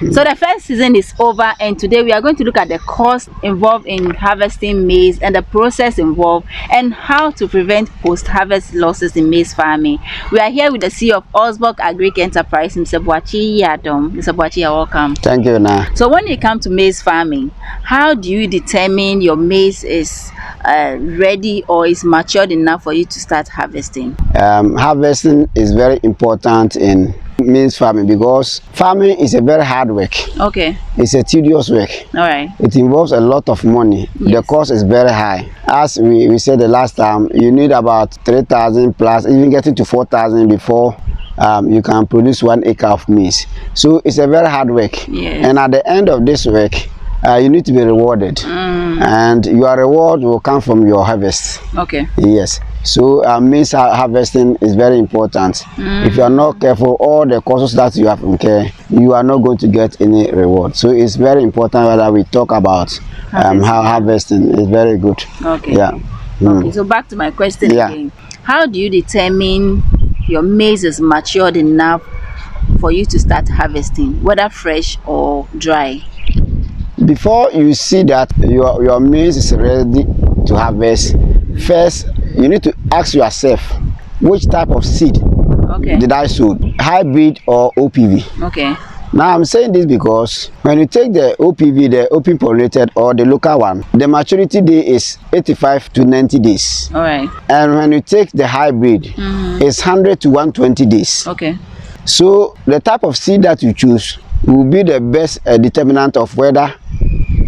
So the first season is over, and today we are going to look at the cost involved in harvesting maize and the process involved and how to prevent post-harvest losses in maize farming. We are here with the CEO of Osborg Agric Enterprise, Mr. Boachi Yadom. Mr. Boachi, you're welcome. Thank you, Na. So when you come to maize farming, how do you determine your maize is ready or is matured enough for you to start harvesting? Harvesting is very important in maize farming because farming is a very hard work. Okay. It's a tedious work. All right. It involves a lot of money. Yes. The cost is very high. As we said the last time, you need about 3,000 plus, even getting to 4,000 before you can produce 1 acre of maize. So it's a very hard work. Yes. And at the end of this work, you need to be rewarded. And your reward will come from your harvest. Okay. Yes. So maize harvesting is very important. If you are not careful, all the costs that you have incurred, you are not going to get any reward. So it's very important that we talk about how harvesting is very good. Okay. Yeah. Okay. So back to my question again. How do you determine your maize is matured enough for you to start harvesting, whether fresh or dry? Before you see that your maize is ready to harvest, first you need to ask yourself, which type of seed did I sow? Hybrid or OPV? Okay. Now I'm saying this because when you take the OPV, the open pollinated or the local one, the maturity day is 85 to 90 days. All right. And when you take the hybrid, it's 100 to 120 days. Okay. So the type of seed that you choose will be the best determinant of whether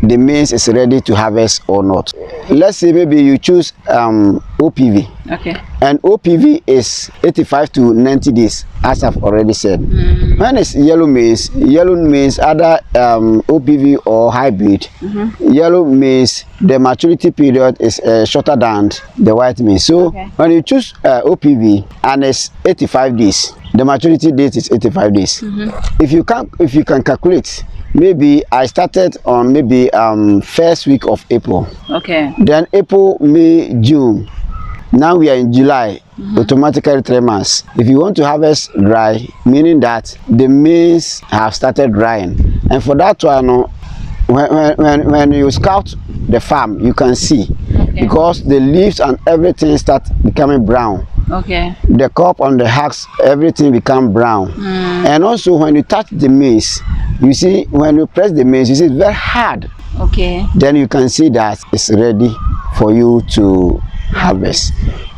the maize is ready to harvest or not. Let's say maybe you choose OPV. Okay. And OPV is 85 to 90 days, as I've already said. When it's yellow maize, either OPV or hybrid, yellow maize, the maturity period is shorter than the white maize. So when you choose OPV and it's 85 days, the maturity date is 85 days. If you can calculate, maybe I started on maybe first week of April. Okay. Then April, May, June. Now we are in July. Automatically 3 months. If you want to harvest dry, meaning that the maize have started drying, and for that one, when you scout the farm, you can see because the leaves and everything start becoming brown. Okay. The cup on the husks, everything become brown. And also when you touch the maize, you see when you press the maize, you see it's very hard. Okay. Then you can see that it's ready for you to harvest.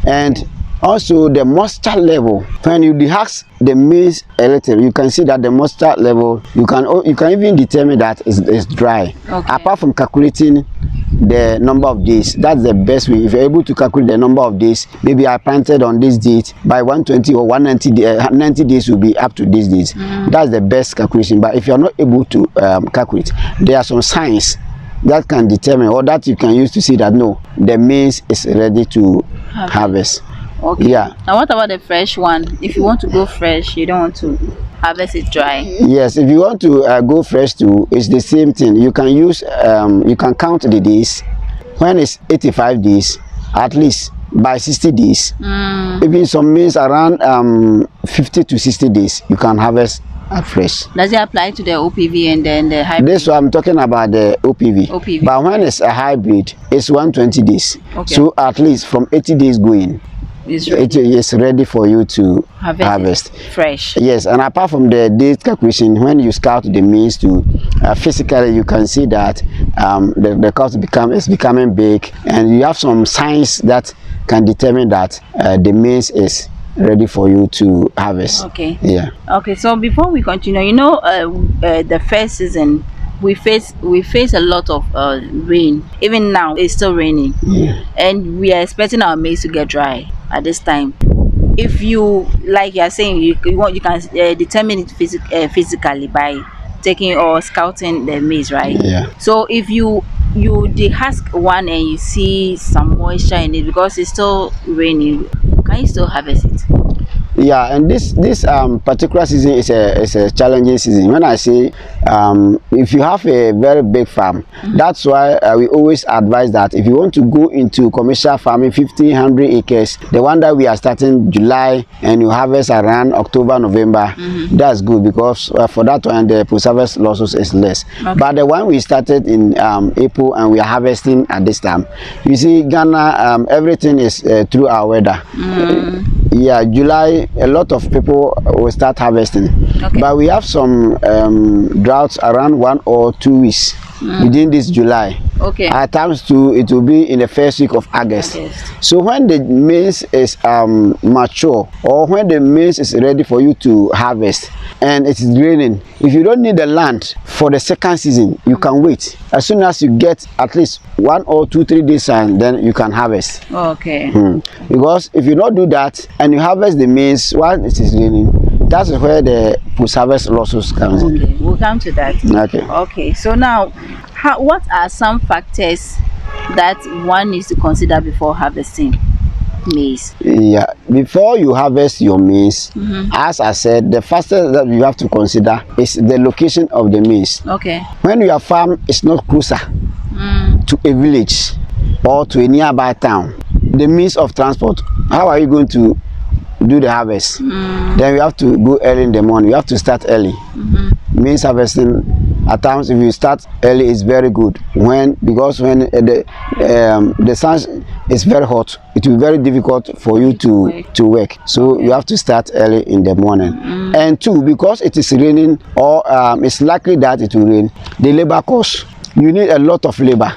And also the moisture level, when you dehusk the maize a little, you can see that the moisture level, you can even determine that it's dry. Apart from calculating the number of days, that's the best way. If you're able to calculate the number of days, maybe I planted on this date, by 120 or 190 90 days will be up to this date. That's the best calculation. But if you're not able to calculate, there are some signs that can determine or that you can use to see that no, the maize is ready to harvest. Okay. Yeah. Now what about the fresh one? If you want to go fresh, you don't want to harvest it dry. Yes, if you want to go fresh too, it's the same thing. You can use you can count the days. When it's 85 days, at least by 60 days, even some maize around 50 to 60 days, you can harvest fresh. Does it apply to the OPV and then the hybrid? This one I'm talking about the OPV. But when it's a hybrid, it's 120 days. Okay. So at least from 80 days going, it is ready for you to harvest fresh. Yes, and apart from the date calculation, when you scout the maize to physically, you can see that the cost is becoming big, and you have some signs that can determine that the maize is ready for you to harvest. Okay. Yeah. Okay. So before we continue, you know, the first season we face a lot of rain. Even now it's still raining, and we are expecting our maize to get dry at this time. If you, like you are saying, you can determine it physically by taking or scouting the maize, right? Yeah. So if you dehusk one and you see some moisture in it because it's still raining, can you still harvest it? Yeah, and this particular season is a challenging season. When I say if you have a very big farm, that's why we always advise that if you want to go into commercial farming, 1,500 acres, the one that we are starting July and you harvest around October, November, that's good because for that one the post-harvest losses is less. Okay. But the one we started in April and we are harvesting at this time, you see Ghana, everything is through our weather. Yeah, July, a lot of people will start harvesting. Okay. But we have some droughts around 1 or 2 weeks within this July. Okay. At times too, it will be in the first week of August. So when the maize is mature, or when the maize is ready for you to harvest and it is raining, if you don't need the land for the second season, you can wait. As soon as you get at least 1 or 2, 3 days and then you can harvest. Okay. Because if you don't do that and you harvest the maize while it is raining, that's where the post-harvest losses comes in. Okay, we'll come to that. Okay. Okay, so now, what are some factors that one needs to consider before harvesting maize? Yeah, before you harvest your maize, as I said, the first thing that you have to consider is the location of the maize. Okay. When your farm is not closer to a village or to a nearby town, the means of transport, how are you going to do the harvest? Then we have to go early in the morning. You have to start early. Maize harvesting, at times if you start early, is very good. Because when the sun is very hot, it will be very difficult for you to work. So you have to start early in the morning. And two, because it is raining or it's likely that it will rain, the labor cost, you need a lot of labor.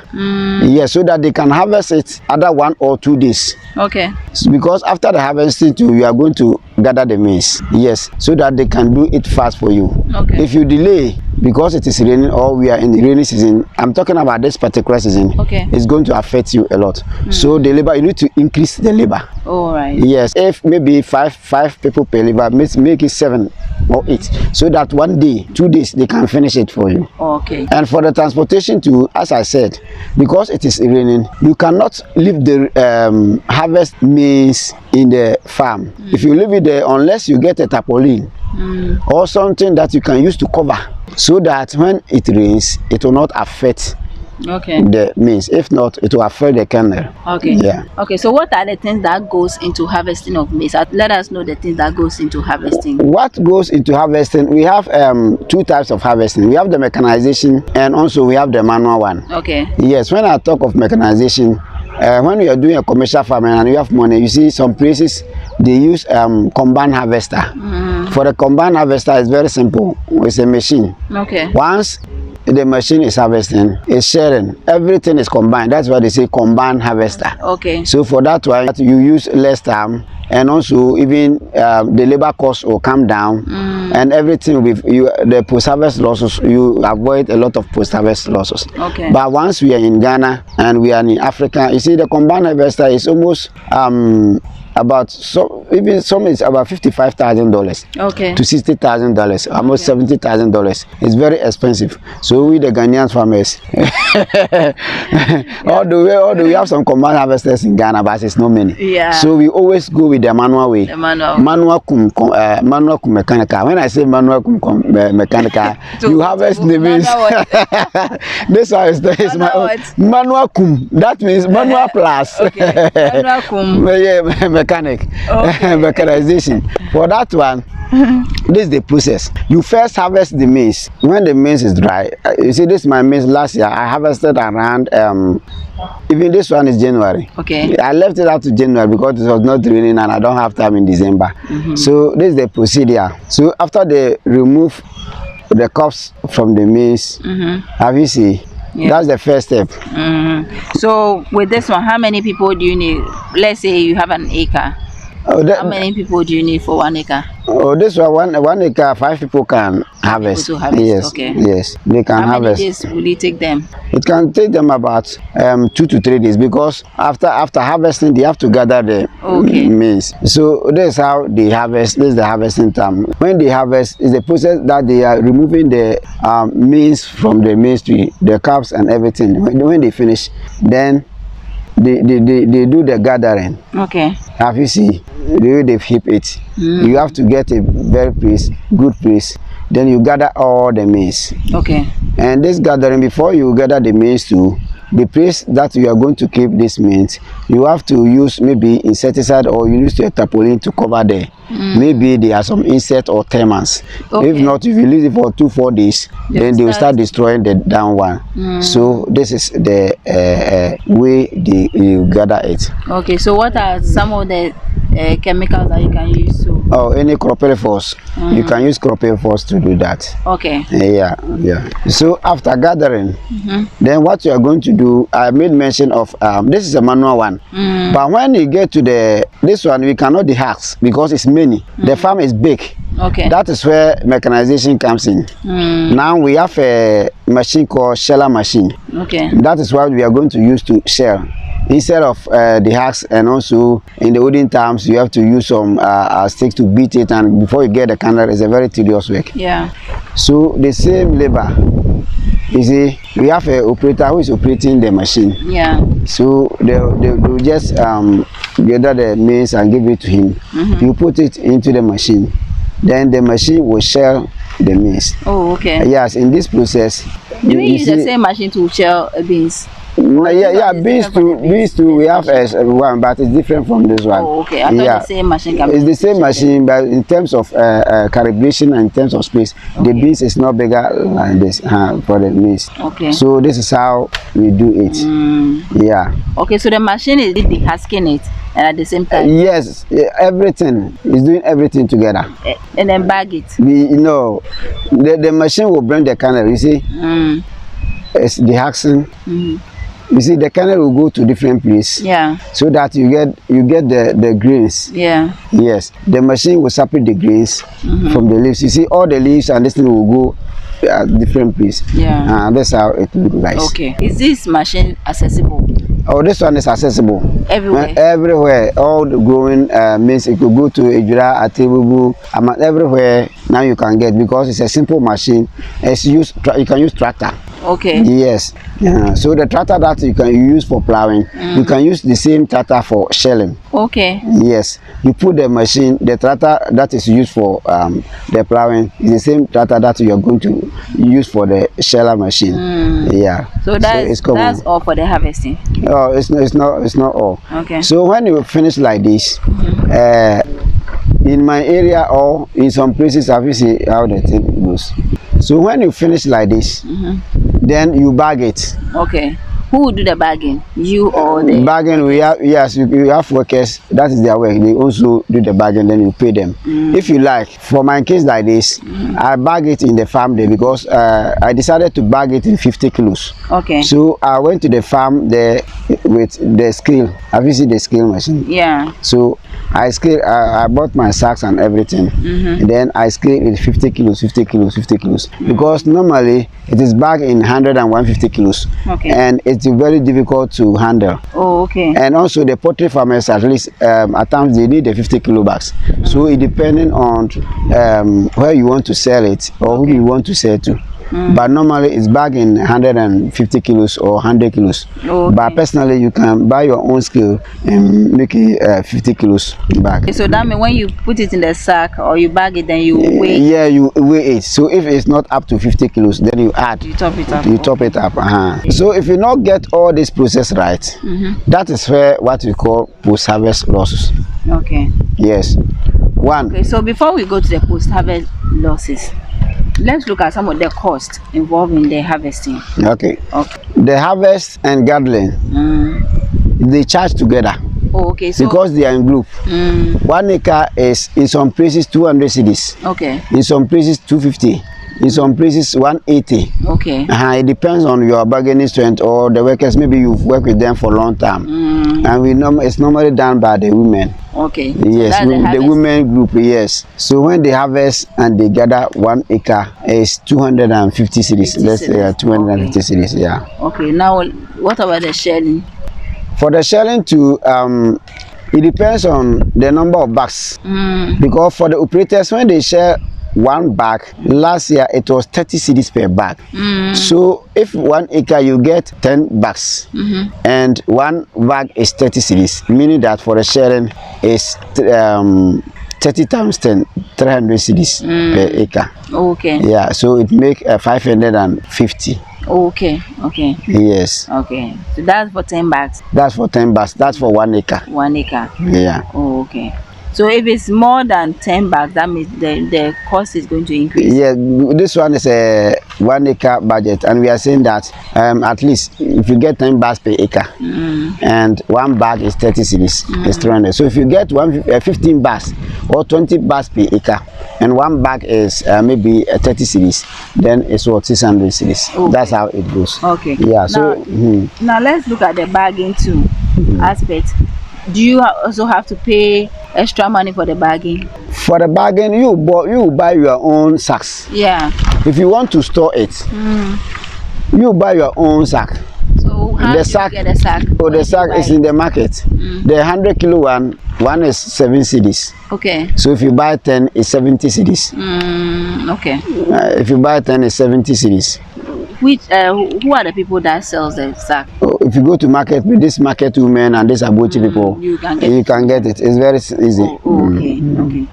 Yes, so that they can harvest it other 1 or 2 days. Okay. Because after the harvesting too, you are going to gather the maize. Yes, so that they can do it fast for you. Okay. If you delay because it is raining or we are in the rainy season, I'm talking about this particular season. Okay. It's going to affect you a lot. So the labor, you need to increase the labor. All right. Yes, if maybe five people per labor, make it 7 or 8, so that 1 day, 2 days they can finish it for you. Okay. And for the transportation too, as I said, because it is raining, you cannot leave the harvest maize in the farm. If you leave it there, unless you get a tarpaulin or something that you can use to cover, so that when it rains, it will not affect the maize. If not, it will affect the kernel. Okay. Yeah. Okay, so what are the things that goes into harvesting of maize? Let us know the things that goes into harvesting. What goes into harvesting? We have 2 types of harvesting. We have the mechanization and also we have the manual one. Okay. Yes, when I talk of mechanization, when you are doing a commercial farming and you have money, you see some places they use combine harvester. For the combine harvester, it's very simple. It's a machine. Okay. Once the machine is harvesting, it's sharing, everything is combined. That's why they say combine harvester. Okay. So for that one, you use less time, and also even the labor cost will come down, and everything with you, the post-harvest losses, you avoid a lot of post-harvest losses. Okay. But once we are in Ghana and we are in Africa, you see the combined harvester is almost about even some is about $55,000 Okay. to $60,000, almost $70,000. It's very expensive. So we the Ghanaian farmers, although we have some combined harvesters in Ghana, but it's not many. Yeah. So we always go with the manual way. The manual. Manual cum mechanical. When I say manual cum mechanical, you harvest the maize. This one is my own. Manual cum. That means manual plus. Okay. Manual cum. Yeah, mechanic. Mechanization. For that one, this is the process. You first harvest the maize. When the maize is dry, you see this is my maize last year. I harvested around even this one is January. Okay. I left it out to January because it was not raining and I don't have time in December. So this is the procedure. So after they remove the cups from the maize, have you see? Yeah. That's the first step. So with this one, how many people do you need? Let's say you have an acre. How many people do you need for 1 acre? Oh, this one acre, 5 people can harvest. Yes, okay. Yes, they can harvest. How many days will it take them? It can take them about 2 to 3 days because after harvesting, they have to gather the maize. So this is how they harvest. This is the harvesting time. When they harvest, is the process that they are removing the maize from the maize tree, the cups and everything. When they finish, then they do the gathering. Okay. Have you see the way they've heaped it? You have to get a very good place. Then you gather all the maize. Okay. And this gathering, before you gather the maize too, the place that you are going to keep this maize, you have to use maybe insecticide, or you use your tarpaulin to cover there. Maybe there are some insect or termites. Okay. If not, if you leave it for 2-4 days, then they will start destroying the down one. So this is the way you gather it. Okay, so what are some of the chemicals that you can use to? Oh, any chlorpyrifos. You can use chlorpyrifos to do that. Okay. Yeah. So after gathering, then what you are going to do, I made mention of this is a manual one. But when you get to this one, we cannot do hacks because it's many. The farm is big. Okay. That is where mechanization comes in. Now we have a machine called sheller machine. Okay. That is what we are going to use to shell. Instead of the hacks, and also in the olden times, you have to use some sticks to beat it, and before you get the kernel, it's a very tedious work. Yeah. So the same labor, you see, we have an operator who is operating the machine. Yeah. So they'll just gather the maize and give it to him. You put it into the machine, then the machine will shell the maize. Oh, okay. Yes, in this process, do we use the same machine to shell beans? Yeah, beans too. We have one, but it's different from this one. Oh, okay. I thought the same machine can it's be the same machine, but in terms of calibration and in terms of space, the beans is not bigger like this for the maize. Okay. So this is how we do it. Yeah. Okay, so the machine is de-husking it, and at the same time. Yes, everything is doing everything together. And then bag it. The machine will bring the kernel. You see, it's de-husking. You see, the kernel will go to different places. Yeah. So that you get the grains. Yeah. Yes. The machine will separate the grains from the leaves. You see, all the leaves and this thing will go at different places. Yeah. That's how it looks like. Okay. Is this machine accessible? Oh, this one is accessible. Everywhere? Everywhere. All the growing means it could go to Ejura, Atebubu, everywhere now you can get, because it's a simple machine. You can use tractor. Okay. Yes. So the tractor that you can use for plowing, you can use the same tractor for shelling. Okay. Yes. You put the machine, the tractor that is used for the plowing is the same tractor that you are going to use for the sheller machine. Yeah. So that's all for the harvesting. Oh, it's not all. Okay. So when you finish like this, in my area or in some places, have you see how the thing goes? So when you finish like this, then you bag it. Okay. Who will do the bagging? You or the bagging? We have, yes, you have workers. That is their work. They also do the bagging. Then you pay them. If you like. For my case like this, I bag it in the farm there because I decided to bag it in 50 kilos. Okay. So I went to the farm there with the scale. Have you seen the scale machine? Yeah. So I scale. I bought my sacks and everything. And then I scale it 50 kilos, 50 kilos, 50 kilos. Because normally it is bagged in 100 and 150 kilos. Okay. And it's very difficult to handle. Oh, okay. And also the poultry farmers, at least at times they need the 50 kilo bags. So it depending on where you want to sell it or who you want to sell to. But normally it's bagged in 150 kilos or 100 kilos. Okay. But personally, you can buy your own scale and make it 50 kilos bag. Okay, so that means when you put it in the sack or you bag it, then you weigh. Yeah, you weigh it. So if it's not up to 50 kilos, then you add. You top it up. You top it up. So if you not get all this process right, that is where what we call post-harvest losses. Okay. Yes. One. Okay. So before we go to the post-harvest losses, let's look at some of the costs involved in the harvesting. Okay. Okay. The harvest and gathering, they charge together. Oh, okay. So because they are in group. 1 acre is in some places 200 cedis. Okay. In some places 250. In some places 180. Okay. It depends on your bargaining strength or the workers. Maybe you've worked with them for a long time. And it's normally done by the women. Okay. Yes, so the women group, yes. So when they harvest and they gather 1 acre is 250 cedis. Let's say 250 cedis, yeah. Okay, now what about the shelling? For the shelling too, it depends on the number of bags. Because for the operators, when they shell one bag. Last year it was 30 cedis per bag. So if 1 acre you get 10 bags, and one bag is 30 cedis, meaning that for the sharing is 30 times 10, 300 cedis per acre. Okay. Yeah, so it make 550. Okay. Okay. Yes. Okay. So that's for 10 bags. That's for 10 bags. That's for 1 acre. 1 acre. Yeah. Oh, okay. So if it's more than 10 bags, that means the cost is going to increase. Yeah, this one is a 1 acre budget, and we are saying that at least if you get 10 bags per acre, and one bag is 30 cedis, it's 300. So if you get 15 bags or 20 bags per acre, and one bag is maybe 30 cedis, then it's what 600 cedis. Okay. That's how it goes. Okay. Yeah. Now, So now let's look at the bagging too aspect. Do you also have to pay extra money for the bagging? for the bargain, you buy your own sacks. Yeah. If you want to store it, you buy your own sack. So how The do sack, you get the sack? oh, the sack is in the market. The 100 kilo one is 7 cedis. Okay. So if you buy 10, it's 70 cedis. Okay. If you buy 10, it's 70 cedis. Which who are the people that sells the sack? Oh, if you go to market with this market women and these Abuchi people, you can get it. It's very easy. Okay. Okay.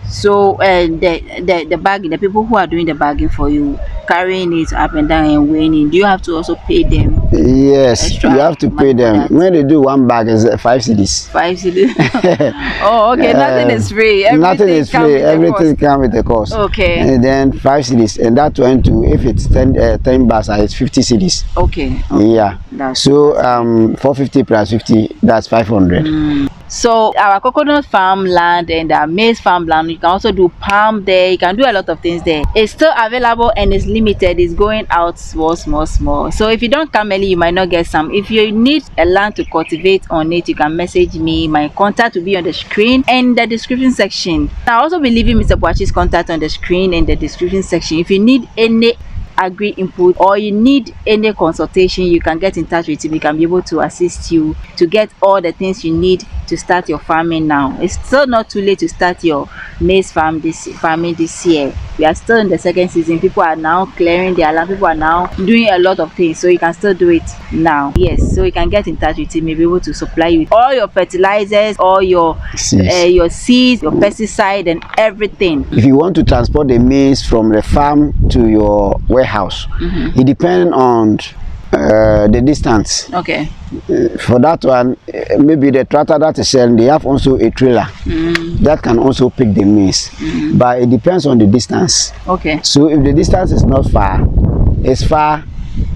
So the bagging, the people who are doing the bagging for you, carrying it up and down and weighing it, do you have to also pay them? Yes, Extra you have to pay them. When they do one bag, is 5 cedis. 5 cedis. Oh, okay. Nothing is free. Nothing is free. Everything comes with a cost. Okay. And then 5 cedis, and that went to, if it's 10 bars, it's 50 cedis. Okay. Yeah. So 450 plus 50, that's 500. So our coconut farmland and our maize farmland, you can also do palm there. You can do a lot of things there. It's still available and it's limited. It's going out small. So if you don't come early, you might not get some. If you need a land to cultivate on it, you can message me. My contact will be on the screen and the description section. I'll also be leaving Mr. Boachi's contact on the screen and the description section. If you need any agri input or you need any consultation, you can get in touch with him. We can be able to assist you to get all the things you need to start your farming now. It's still not too late to start your maize farming this year. We are still in the second season. People are now clearing their land. People are now doing a lot of things, so you can still do it now. Yes, so you can get in touch with him. He'll be able to supply you with all your fertilizers, all your seeds, your pesticide and everything. If you want to transport the maize from the farm to your warehouse, it depends on the distance. Okay. For that one, maybe the tractor that is selling, they have also a trailer that can also pick the maize, but it depends on the distance. Okay. So if the distance is not far, it's far,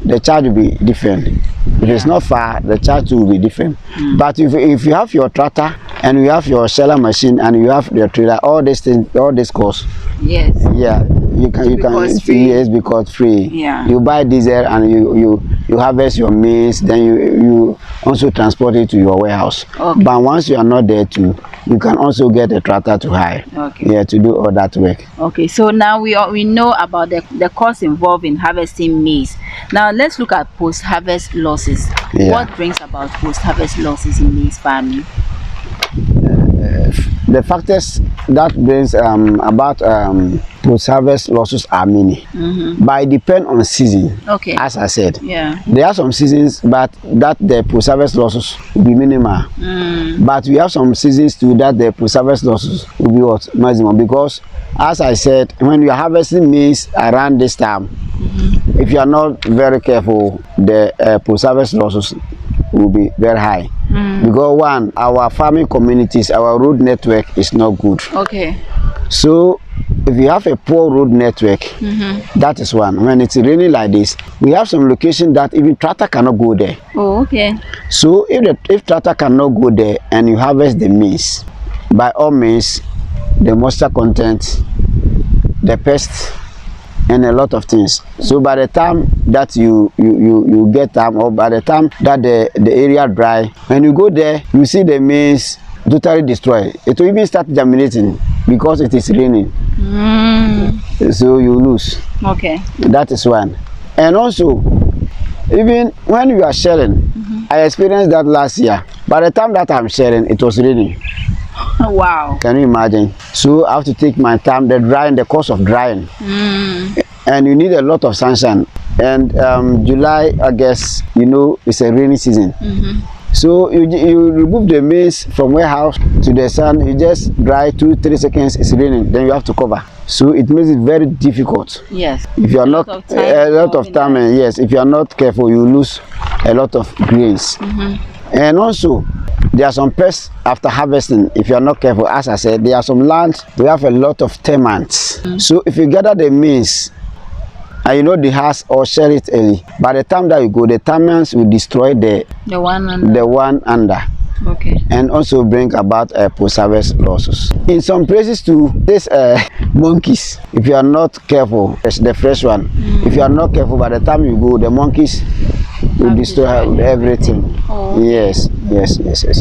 the charge will be different. If it's not far, the charge will be different. But if you have your tractor and you have your sheller machine and you have your trailer, all these things, all this costs. Yes. Yeah, you can yes, because free. Yeah. You buy diesel and you harvest your maize, then you also transport it to your warehouse. Okay. But once you are not there too, you can also get a tractor to hire. Okay. Yeah, to do all that work. Okay, so now we know about the cost involved in harvesting maize. Now let's look at post-harvest losses. Yeah. What brings about post-harvest losses in maize farming? The factors that brings about post-harvest losses are many, but it depends on season. Okay. As I said, Yeah. there are some seasons, but that the post-harvest losses will be minimal. But we have some seasons too that the post-harvest losses will be what maximum, because as I said, when you are harvesting maize around this time, if you are not very careful, the post-harvest losses will be very high. Because one, our farming communities, our road network is not good. Okay. So if you have a poor road network, that is one. When it's raining like this, we have some locations that even tractor cannot go there. Oh, okay. So if tractor cannot go there and you harvest the maize, by all means, the moisture content, the pests, and a lot of things. So by the time that you get time, or by the time that the area dry, when you go there, you see the maize totally destroyed. It will even start germinating because it is raining. So you lose. Okay. That is one. And also, even when you are sharing, I experienced that last year. By the time that I'm sharing, it was raining. Wow. Can you imagine? So I have to take my time. The cost of drying, and you need a lot of sunshine. And July, August, you know, it's a rainy season. So you remove the maize from warehouse to the sun. You just dry 2-3 seconds. It's raining. Then you have to cover. So it makes it very difficult. Yes. If you are not a lot of time, and yes, if you are not careful, you lose a lot of grains. And also, there are some pests after harvesting. If you are not careful, as I said, there are some lands we have a lot of termites. So if you gather the maize and you know the house or share it early, by the time that you go, the termites will destroy the one under. Okay. And also bring about post-harvest losses. In some places too, there's monkeys. If you are not careful, the fresh one. If you are not careful, by the time you go, the monkeys will destroy everything. Oh. Yes.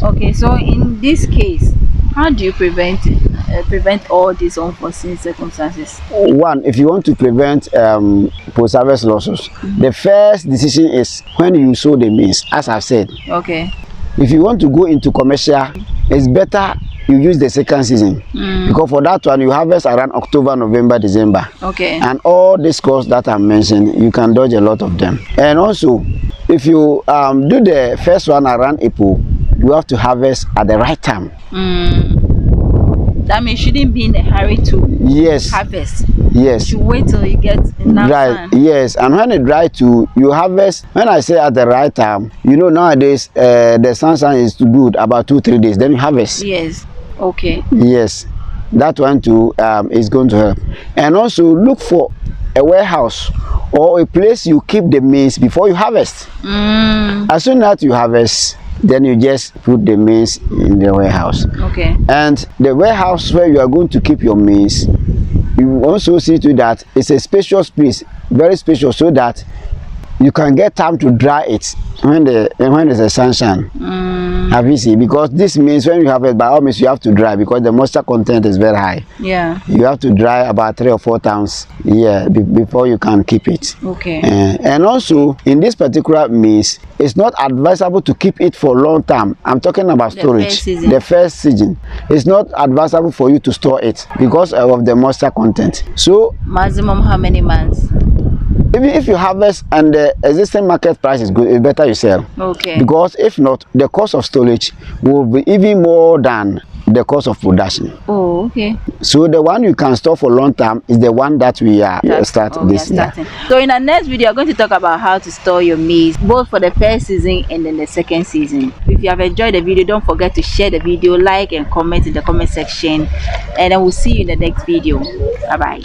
Okay, so in this case, how do you prevent all these unforeseen circumstances? One, if you want to prevent post-harvest losses, the first decision is when you sow the maize, as I've said. Okay. If you want to go into commercial, it's better you use the second season, because for that one you harvest around October, November, December. Okay. And all these costs that I mentioned, you can dodge a lot of them. And also, if you do the first one around April, you have to harvest at the right time. That means you shouldn't be in a hurry to harvest. Yes. You wait till you get enough sun. Yes, and when it dry too, you harvest. When I say at the right time, you know nowadays the sunshine is good about 2-3 days. Then you harvest. Yes. Okay. Yes, that one too is going to help. And also look for a warehouse or a place you keep the maize before you harvest. As soon as you harvest, then you just put the maize in the warehouse. Okay. And the warehouse where you are going to keep your maize, you also see to that it's a spacious place, very spacious, so that you can get time to dry it when there's a sunshine. Have you seen? Because this means when you have it, by all means you have to dry, because the moisture content is very high. Yeah. You have to dry about 3 or 4 times before you can keep it. Okay. And also in this particular maize, it's not advisable to keep it for a long time. I'm talking about storage. The first season. It's not advisable for you to store it because of the moisture content. So maximum how many months? Even if you harvest and the existing market price is good, it's better you sell. Okay. Because if not, the cost of storage will be even more than the cost of production. Oh, okay. So the one you can store for long term is the one that we are starting this year. So in our next video, I'm going to talk about how to store your maize, both for the first season and then the second season. If you have enjoyed the video, don't forget to share the video, like and comment in the comment section, and then we'll see you in the next video. Bye bye.